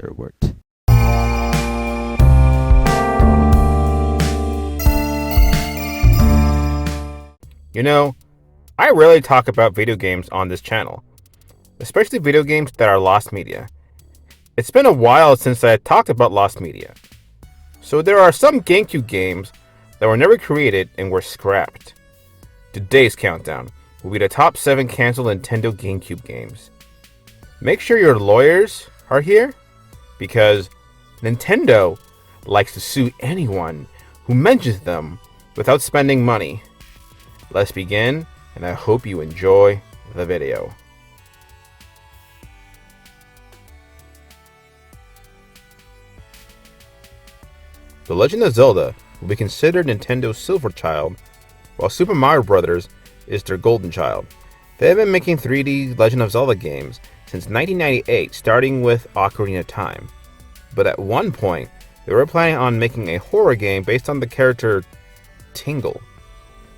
Interstellar worked. You know, I rarely talk about video games on this channel, especially video games that are lost media. It's been a while since I talked about lost media. So there are some GameCube games that were never created and were scrapped. Today's countdown will be the top 7 canceled Nintendo GameCube games. Make sure your lawyers are here, because Nintendo likes to sue anyone who mentions them without spending money. Let's begin, and I hope you enjoy the video. The Legend of Zelda will be considered Nintendo's silver child, while Super Mario Bros. Is their golden child. They have been making 3D Legend of Zelda games since 1998, starting with Ocarina of Time. But at one point, they were planning on making a horror game based on the character Tingle,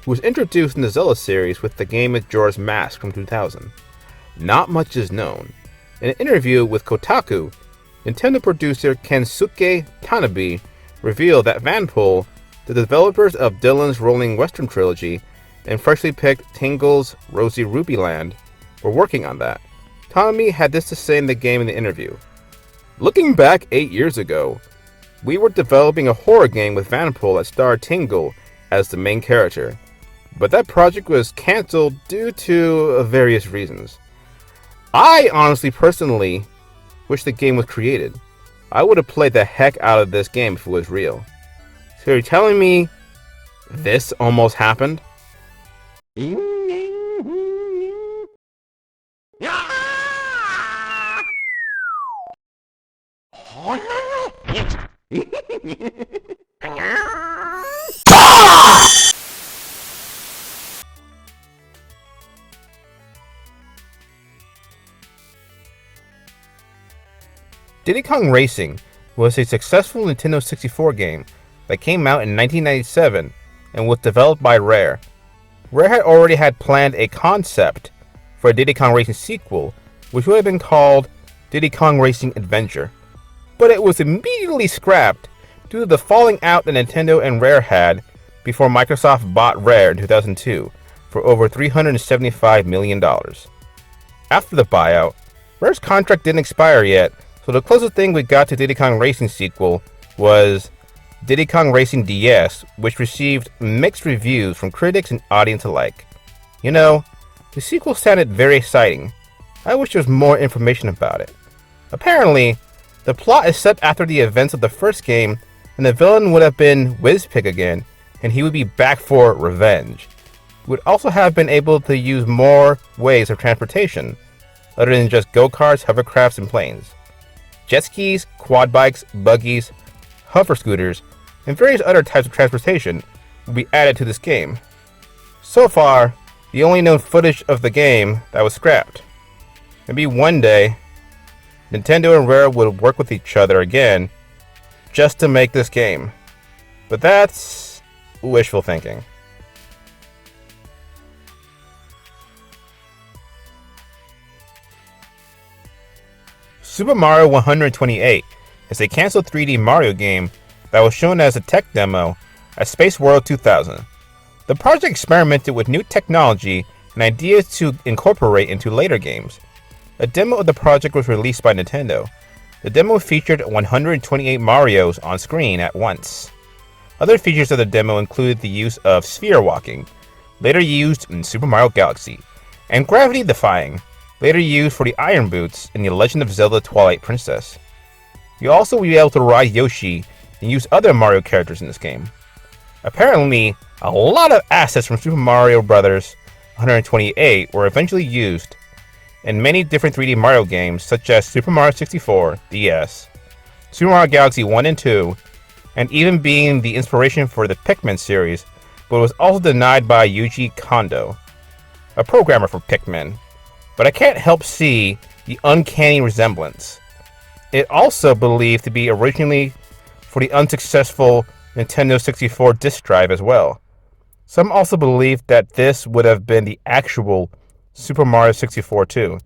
who was introduced in the Zelda series with the game Majora's Mask from 2000. Not much is known. In an interview with Kotaku, Nintendo producer Kensuke Tanabe revealed that Vanpool, the developers of Dylan's Rolling Western trilogy and freshly picked Tingle's Rosy Ruby Land, were working on that. Tanabe had this to say in the game in the interview. "Looking back 8 years ago, we were developing a horror game with Vanpool that starred Tingle as the main character. But that project was cancelled due to various reasons. I honestly, personally, wish the game was created. I would have played the heck out of this game if it was real." So you're telling me this almost happened? Diddy Kong Racing was a successful Nintendo 64 game that came out in 1997 and was developed by Rare. Rare had already planned a concept for a Diddy Kong Racing sequel, which would have been called Diddy Kong Racing Adventure. But it was immediately scrapped due to the falling out that Nintendo and Rare had before Microsoft bought Rare in 2002 for over $375 million. After the buyout, Rare's contract didn't expire yet, so the closest thing we got to Diddy Kong Racing sequel was Diddy Kong Racing DS, which received mixed reviews from critics and audience alike. You know, the sequel sounded very exciting. I wish there was more information about it. Apparently, the plot is set after the events of the first game, and the villain would have been Wizpig again, and he would be back for revenge. He would also have been able to use more ways of transportation, other than just go-karts, hovercrafts, and planes. Jet skis, quad bikes, buggies, hover scooters, and various other types of transportation will be added to this game. So far, the only known footage of the game that was scrapped. Maybe one day, Nintendo and Rare would work with each other again just to make this game. But that's wishful thinking. Super Mario 128 is a cancelled 3D Mario game that was shown as a tech demo at Space World 2000. The project experimented with new technology and ideas to incorporate into later games. A demo of the project was released by Nintendo. The demo featured 128 Marios on screen at once. Other features of the demo included the use of sphere walking, later used in Super Mario Galaxy, and gravity defying, later used for the Iron Boots in The Legend of Zelda Twilight Princess. You'll also be able to ride Yoshi and use other Mario characters in this game. Apparently, a lot of assets from Super Mario Bros. 128 were eventually used in many different 3D Mario games such as Super Mario 64 DS, Super Mario Galaxy 1 and 2, and even being the inspiration for the Pikmin series, but was also denied by Yuji Kondo, a programmer for Pikmin. But I can't help see the uncanny resemblance. It also believed to be originally for the unsuccessful Nintendo 64 disk drive as well. Some also believe that this would have been the actual Super Mario 64 too.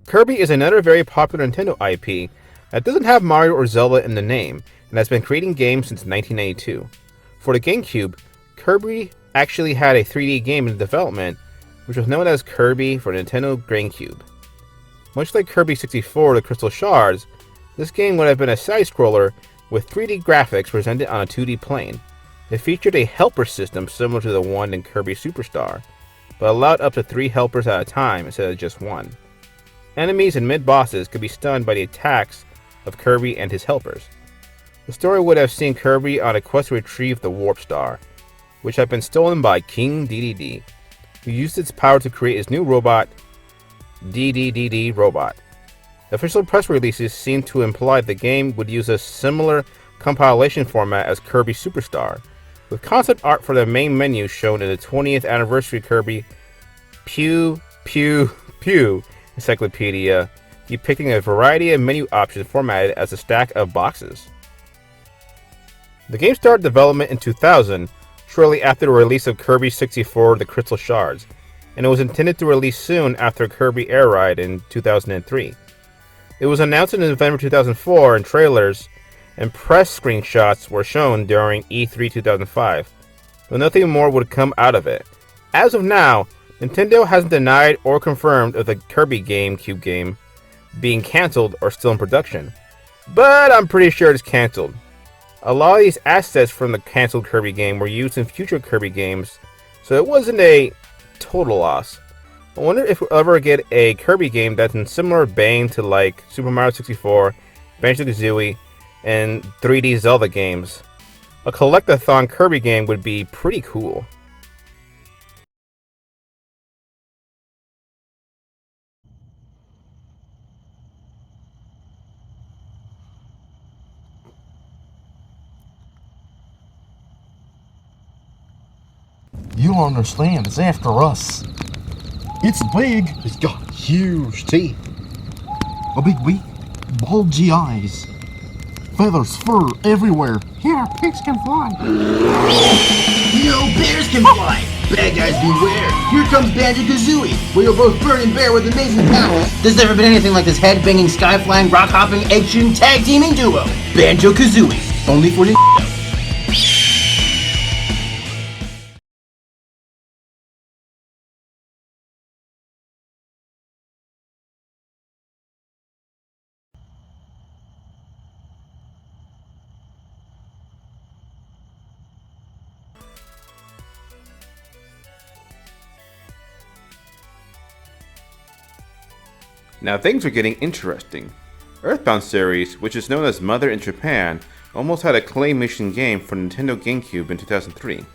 Kirby is another very popular Nintendo IP that doesn't have Mario or Zelda in the name and has been creating games since 1992. For the GameCube, Kirby actually had a 3D game in development, which was known as Kirby for Nintendo GameCube. Much like Kirby 64 The Crystal Shards, this game would have been a side-scroller with 3D graphics presented on a 2D plane. It featured a helper system similar to the one in Kirby Superstar, but allowed up to 3 helpers at a time instead of just one. Enemies and mid-bosses could be stunned by the attacks of Kirby and his helpers. The story would have seen Kirby on a quest to retrieve the Warp Star, which had been stolen by King Dedede, who used its power to create his new robot, DDDD Robot. Official press releases seem to imply the game would use a similar compilation format as Kirby Superstar, with concept art for the main menu shown in the 20th anniversary Kirby Pew Pew Pew encyclopedia, depicting a variety of menu options formatted as a stack of boxes. The game started development in 2000, shortly after the release of Kirby 64 The Crystal Shards, and it was intended to release soon after Kirby Air Ride in 2003. It was announced in November 2004, and trailers and press screenshots were shown during E3 2005, but nothing more would come out of it. As of now, Nintendo hasn't denied or confirmed of the Kirby GameCube game being cancelled or still in production, but I'm pretty sure it's cancelled. A lot of these assets from the cancelled Kirby game were used in future Kirby games, so it wasn't a total loss. I wonder if we'll ever get a Kirby game that's in similar vein to like Super Mario 64, Banjo-Kazooie, and 3D Zelda games. A collectathon Kirby game would be pretty cool. You don't understand, it's after us. It's big. It's got huge teeth. A big beak, bulgy eyes, feathers, fur everywhere. Here, pigs can fly. No bears can fly! Bad guys beware! Here comes Banjo-Kazooie, where you'll both burn and bear with amazing powers! There's never been anything like this head-banging, sky-flying, rock-hopping, egg-shooting, tag-teaming duo! Banjo-Kazooie, only for Nintendo. Now things are getting interesting. Earthbound series, which is known as Mother in Japan, almost had a claymation game for Nintendo GameCube in 2003.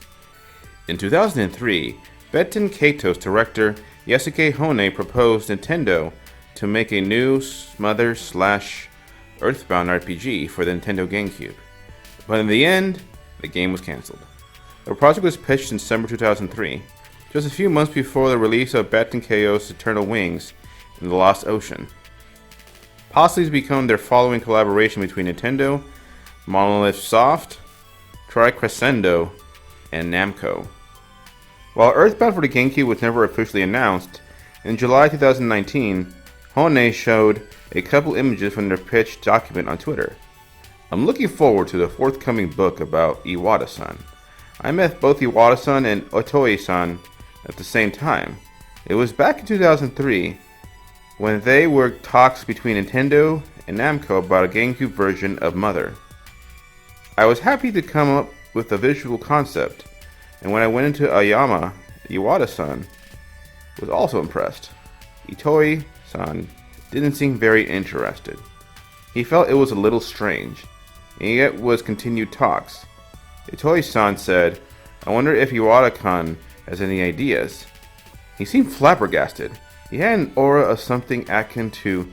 In 2003, Betten Kato's director Yasuke Hone proposed Nintendo to make a new Mother/Earthbound RPG for the Nintendo GameCube. But in the end, the game was cancelled. The project was pitched in December 2003, just a few months before the release of Betten Kato's Eternal Wings in the Lost Ocean. Possibly to become their following collaboration between Nintendo, Monolith Soft, Tricrescendo, and Namco. While Earthbound for the GameCube was never officially announced, in July 2019, Hone showed a couple images from their pitch document on Twitter. I'm looking forward to the forthcoming book about Iwata-san. I met both Iwata-san and Otoi-san at the same time. It was back in 2003 when they were talks between Nintendo and Namco about a GameCube version of Mother. I was happy to come up with a visual concept, and when I went into Ayama, Iwata-san was also impressed. Itoi-san didn't seem very interested. He felt it was a little strange, and yet was continued talks. Itoi-san said, "I wonder if Iwata-kun has any ideas." He seemed flabbergasted. He had an aura of something akin to,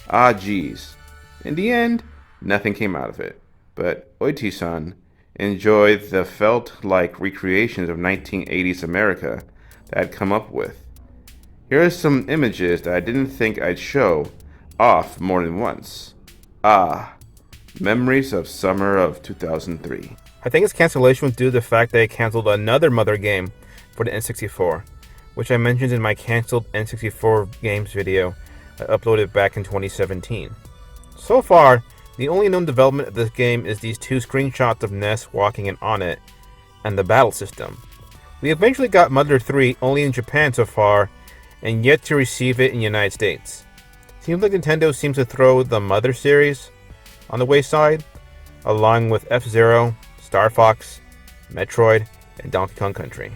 "Ah geez." In the end, nothing came out of it, but Oiti-san enjoyed the felt-like recreations of 1980s America that I'd come up with. Here are some images that I didn't think I'd show off more than once. Ah, memories of summer of 2003. I think its cancellation was due to the fact that it canceled another Mother game for the N64, which I mentioned in my cancelled N64 games video I uploaded back in 2017. So far, the only known development of this game is these two screenshots of Ness walking in on it, and the battle system. We eventually got Mother 3 only in Japan so far, and yet to receive it in the United States. Seems like Nintendo seems to throw the Mother series on the wayside, along with F-Zero, Star Fox, Metroid, and Donkey Kong Country.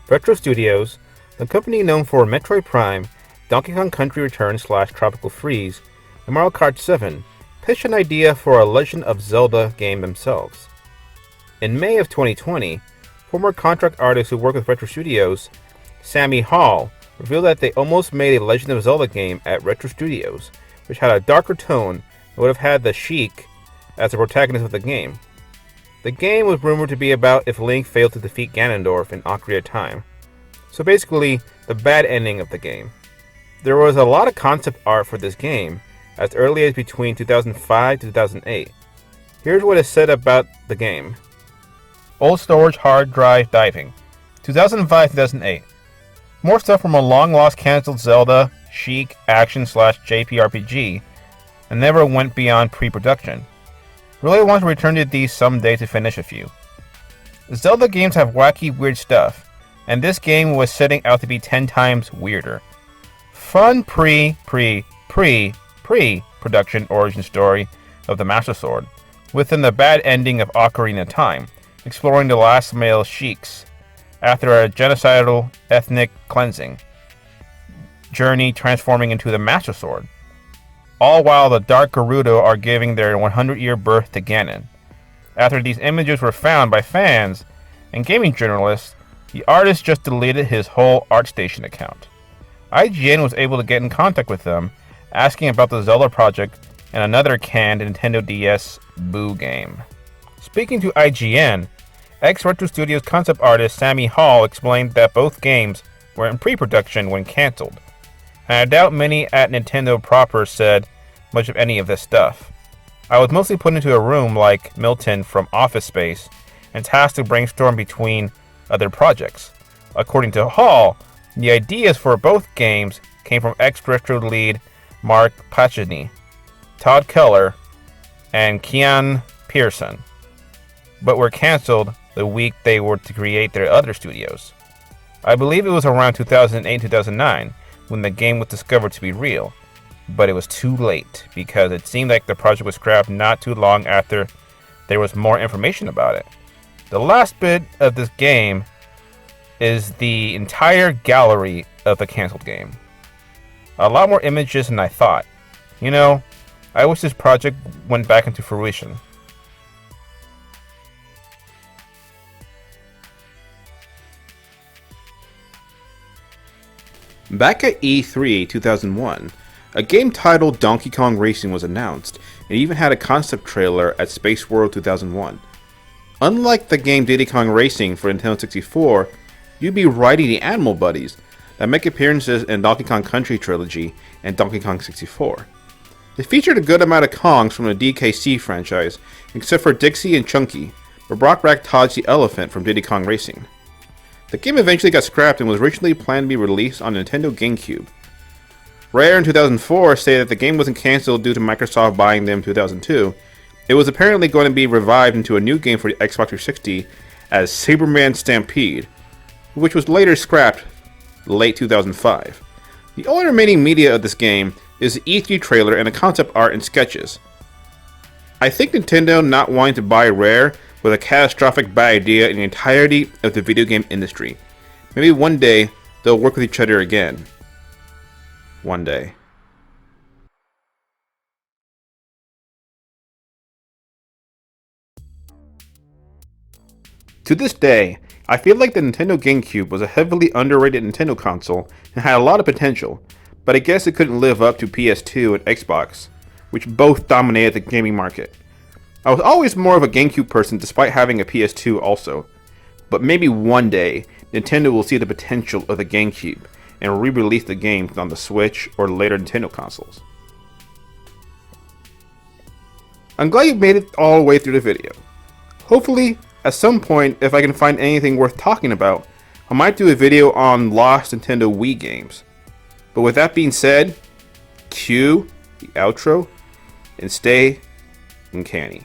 Retro Studios, the company known for Metroid Prime, Donkey Kong Country Returns / Tropical Freeze, and Mario Kart 7, pitched an idea for a Legend of Zelda game themselves. In May of 2020, former contract artist who worked with Retro Studios, Sammy Hall, revealed that they almost made a Legend of Zelda game at Retro Studios, which had a darker tone and would have had the Sheik as the protagonist of the game. The game was rumored to be about if Link failed to defeat Ganondorf in Ocarina of Time. So basically, the bad ending of the game. There was a lot of concept art for this game, as early as between 2005 to 2008. Here's what is said about the game. Old storage hard drive diving. 2005-2008. More stuff from a long-lost cancelled Zelda, chic, action / JPRPG, and never went beyond pre-production. Really want to return to these someday to finish a few. Zelda games have wacky, weird stuff, and this game was setting out to be 10 times weirder. Fun pre-production origin story of the Master Sword, within the bad ending of Ocarina of Time, exploring the last male sheiks after a genocidal ethnic cleansing journey transforming into the Master Sword. All while the Dark Gerudo are giving their 100-year birth to Ganon. After these images were found by fans and gaming journalists, the artist just deleted his whole ArtStation account. IGN was able to get in contact with them, asking about the Zelda project and another canned Nintendo DS Boo game. Speaking to IGN, ex-Retro Studios concept artist Sammy Hall explained that both games were in pre-production when cancelled. And I doubt many at Nintendo proper said much of any of this stuff. I was mostly put into a room like Milton from Office Space and tasked to brainstorm between other projects. According to Hall, the ideas for both games came from ex-Retro lead Mark Pachini, Todd Keller, and Kean Pearson, but were cancelled the week they were to create their other studios. I believe it was around 2008-2009 when the game was discovered to be real, but it was too late because it seemed like the project was scrapped not too long after there was more information about it. The last bit of this game is the entire gallery of the canceled game. A lot more images than I thought. You know, I wish this project went back into fruition. Back at E3 2001, a game titled Donkey Kong Racing was announced, and even had a concept trailer at Space World 2001. Unlike the game Diddy Kong Racing for Nintendo 64, you'd be riding the animal buddies that make appearances in Donkey Kong Country Trilogy and Donkey Kong 64. It featured a good amount of Kongs from the DKC franchise, except for Dixie and Chunky, but brought back Taj the Elephant from Diddy Kong Racing. The game eventually got scrapped and was originally planned to be released on Nintendo GameCube. Rare in 2004 stated that the game wasn't cancelled due to Microsoft buying them in 2002. It was apparently going to be revived into a new game for the Xbox 360 as Saberman Stampede, which was later scrapped late 2005. The only remaining media of this game is the E3 trailer and the concept art and sketches. I think Nintendo not wanting to buy Rare was a catastrophic bad idea in the entirety of the video game industry. Maybe one day they'll work with each other again. One day. To this day, I feel like the Nintendo GameCube was a heavily underrated Nintendo console and had a lot of potential, but I guess it couldn't live up to PS2 and Xbox, which both dominated the gaming market. I was always more of a GameCube person despite having a PS2 also, but maybe one day Nintendo will see the potential of the GameCube and re-release the games on the Switch or later Nintendo consoles. I'm glad you made it all the way through the video. Hopefully, At some point, if I can find anything worth talking about, I might do a video on lost Nintendo Wii games. But with that being said, cue the outro and stay uncanny.